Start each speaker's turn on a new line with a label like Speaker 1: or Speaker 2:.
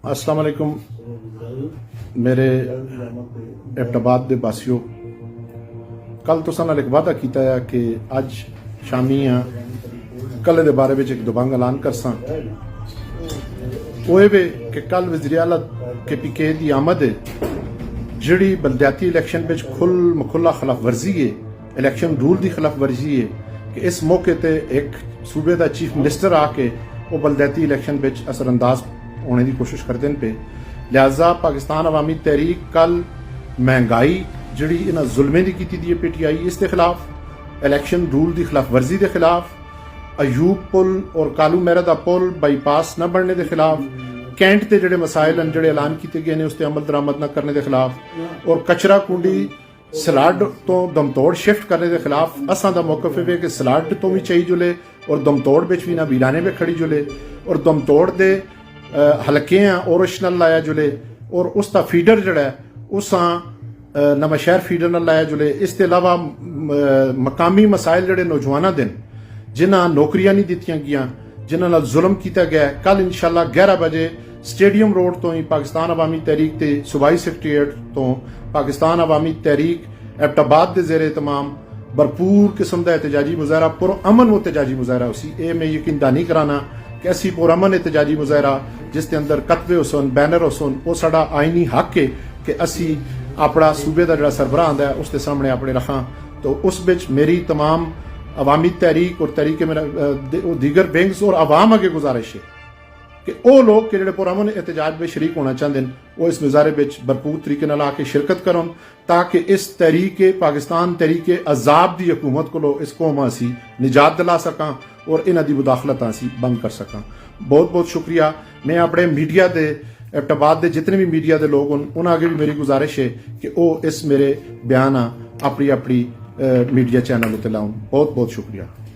Speaker 1: अस्सलाम वालेकुम मेरे एबटाबाद दे वासियों, कल तुसां नाल एक वादा कीता है कि अज शामी कल दे बारे में एक दुबंग ऐलान करसां। ओए वे कि कल वज़ीर आला KPK दी आमद है जिहड़ी बलदियाती इलैक्शन विच खुला खिलाफ वर्जी है, इलैक्शन रूल की खिलाफ वर्जी है कि इस मौके ते एक सूबे का चीफ मिनिस्टर आके वो बलदियाती इलैक्शन विच असरअंदाज होने की कोशिश करते पे। लिहाजा पाकिस्तान अवामी तहरीक कल महंगाई जिहड़ी इन्हां जुल्में दी कीती दी PTI इस दे खिलाफ, इलैक्शन रूल की खिलाफ वर्जी के खिलाफ, अयूब पुल और कालू मेहरा दा पुल बाईपास न बनने के खिलाफ, कैंट के जिहड़े मसाइल हैं जिहड़े ऐलान किए गए हैं उस पर अमल दरामद न करने के खिलाफ, और कचरा कुंडी सलाड तो दमतोड़ शिफ्ट करने के खिलाफ असां दा मौकफ है कि सलाड तो भी चाहिए जुले और दमतोड़ बिच भी ना वीराने में खड़ी जुले, और दमतोड़ दे हल्के ओरिजिनल लाया जुले, और उसका फीडर जड़ा उस नवांशहर फीडर न लाया जुले। इसके अलावा मकामी मसाइल जड़े नौजवानों दिन जिन्हें नौकरियां नहीं दित्तियां गईयां, जिन्होंने जुल्म किया गया, कल इंशाल्लाह 11 बजे स्टेडियम रोड तो ही पाकिस्तान अवामी तहरीक के सूबाई सेक्रेटेरिएट तो पाकिस्तान अवामी तहरीक एबटाबाद के जेरे तमाम भरपूर किस्म का एहतजाजी मुजाहरा, पुरअमन एहतजाजी मुजाहरा उसी ये मैं यकीन दहानी कराना कि असी पुरअमन एहतजाजी मुजाहरा जिसके अंदर कतबे हुसन बैनर हुसन वो साडा आईनी हक है कि असी अपना सूबे का जो सरबराह आंदा है उसके सामने अपने रखा। तो उस बिच मेरी तमाम अवामी तहरीक और तहरीक मेरा दीगर विंग्स और आवाम अगे गुजारिश है कि वो लोग के जो पुरअमन एहतजाज में शरीक होना चाहते हैं वो इस मुजाहरे में भरपूर तरीके नाल आके शिरकत करन ताकि इस तहरीके पाकिस्तान तहरीके अजाब की हुकूमत को इस कौम असी निजात दिला सकां और इन्हां दी मुदाखलत असी बंद कर सकां। बहुत बहुत शुक्रिया। मैं अपने मीडिया के एबटाबाद के जितने भी मीडिया के लोग उन्होंने आगे भी मेरी गुजारिश है कि वो इस मेरे बयान अपनी अपनी मीडिया चैनल उत्ते लाउन। बहुत बहुत शुक्रिया।